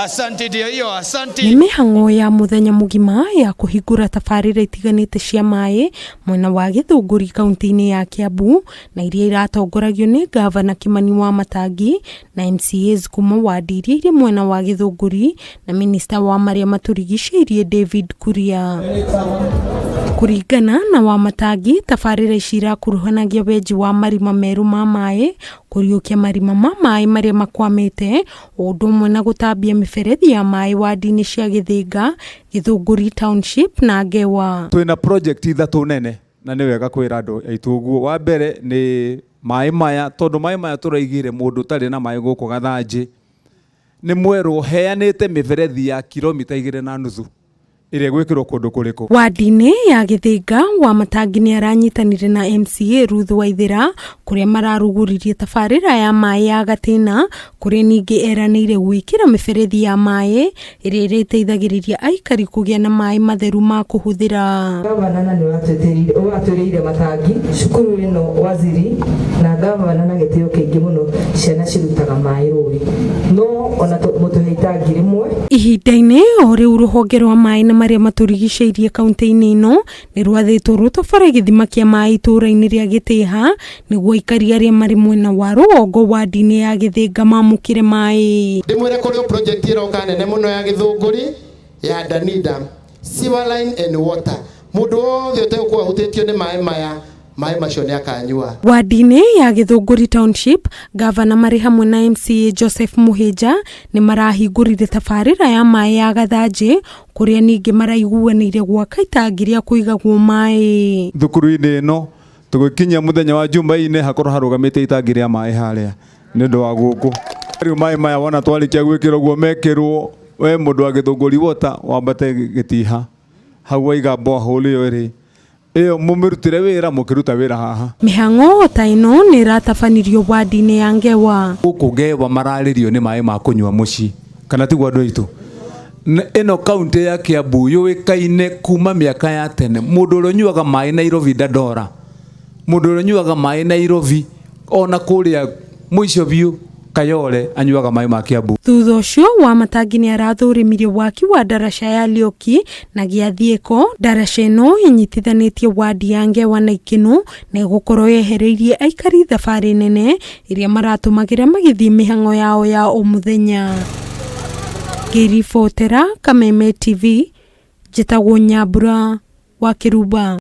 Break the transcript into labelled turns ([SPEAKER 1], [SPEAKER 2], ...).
[SPEAKER 1] Asante ndio hiyo, asante.
[SPEAKER 2] Nĩ mĩhang'o ya mũthenya mũgima ya kũhingũra tabarĩra itiganĩte cia maĩ mwena wa Gĩthũngũri kaunti-inĩ ya Kiambu na iria iratongoragio nĩ Gavana Kimani Wamatangi na MCAs kuma wadi iria irĩ mwena wa Gĩthũngũri na Minista wa marĩa matũrigicĩirie David Kuria. Kũringana na Wamatangi, tabarĩra ici irakuruhanagia wenji wa marima meru ma maĩ, kũriũkia marima ma maĩ marĩa makwamĩte, ũndũ ũmwe na gũtambia mĩberethi ya maĩ wadi-inĩ cia Gĩthĩnga, Gĩthũngũri Township na Ngewa.
[SPEAKER 3] Twĩna project ithatũ nene na nĩ wega kwĩra andũ aitũ ũguo. Wa mbere nĩ maĩ maya, tondũ maĩ maya tũraigire mũndũ ũtarĩ na maĩ gũkũ Gathanjĩ nĩ mwerũ heanĩte mĩberethi ya kilomita 2.5 ĩrĩa gwĩkĩrwo kũndũ kũrĩkũ.
[SPEAKER 2] Wadi-inĩ ya Gĩthĩnga, Wamatangi nĩ aranyitanire na MCA Ruth Waithĩra kũrĩa mararugũririe tabarĩra ya maĩ ya Gatĩna, kũrĩa ningĩ eranĩire gwĩkĩra mĩberethi ya maĩ ĩrĩa ĩrĩteithagĩrĩria aikari kũgĩa na maĩ matheru ma kũhũthĩra.
[SPEAKER 4] Gavana nĩ watwĩrĩire Matangi cukuru ĩno waziri na gavana na gĩtĩo kĩingĩ mũno ciana cirutaga maĩ rũĩ, no ona mũtũhe itangi rĩmwe. Ihinda-inĩ o rĩu rũhonge rwa maĩ na marĩa matũrigicĩirie kaunti-inĩ ĩno nĩ rwathĩtwo rũtobore gĩthima kĩa maĩ itũra-inĩ rĩa Gĩtĩha nĩguo aikari arĩa marĩ mwena wa rũgongo wadi-inĩ ya Gĩthĩnga mamũkĩre maĩ.
[SPEAKER 1] Ndĩmwĩre kũrĩ project ĩroka nene mũno ya Gĩthũngũri ya Danida sewer line and water. Mũndũ wothe ũtegũkorwo ahutĩtio nĩ maĩ maya, maĩ macio nĩ akanyua.
[SPEAKER 2] Wadi-inĩ ya Gĩthũngũri Township, Gavana marĩ hamwe na MCA Joseph Muhĩnja nĩ marahingũrire tabarĩra ya maĩ ya Gathanjĩ, kũrĩa ningĩ maraiguanĩire gwaka itangi rĩa kũigagwo maĩ.
[SPEAKER 3] Thukuru-inĩ ĩno tũgĩkinyia mũthenya wa Jumaine hakorwo harũgamĩte itangi rĩa maĩ harĩa nĩ ũndũ wa gũkũ. Rĩu maĩ maya wona twarĩkia gwĩkĩrwo guo mekĩrwo, we mũndũ wa Gĩthũngũri water wambate Gĩtiha hau waiga borehole ĩyo ĩrĩ iyo mũmĩrutĩre wĩra mũkĩruta wĩra haha.
[SPEAKER 2] Mĩhang'o ta ĩno nĩ ĩratabanirio wadi-inĩ ya Ngewa.
[SPEAKER 3] Gũkũ Ngewa mararĩrio nĩ maĩ ma kũnyua mũciĩ, kana tiguo andũ aitũ. Ĩno kaunti ya Kiambu yũĩkaine kuma mĩaka ya tene. Mũndũ ũrĩa ũnyuaga maĩ Nairobi Dandora, mũndũ ũrĩa ũnyuaga maĩ Nairobi ona kũrĩa mũico biũ Kayole anyuaga maĩ ma Kiambu.
[SPEAKER 2] Thutha ũcio Wamatangi nĩ arathũrimirie waki wa ndaraca ya Lioki na Gĩathiĩko. Ndaraca ĩno ĩnyitithanĩtie wadi ya Ngewa na Ikĩnũ na ĩgũkorwo yehereirie aikari thabarĩ nene iria maratũmagĩra magĩthiĩ mĩhang'o yao ya o mũthenya. Ngĩribotera Kameme TV, njĩtagwo Nyambura wa Kĩruba.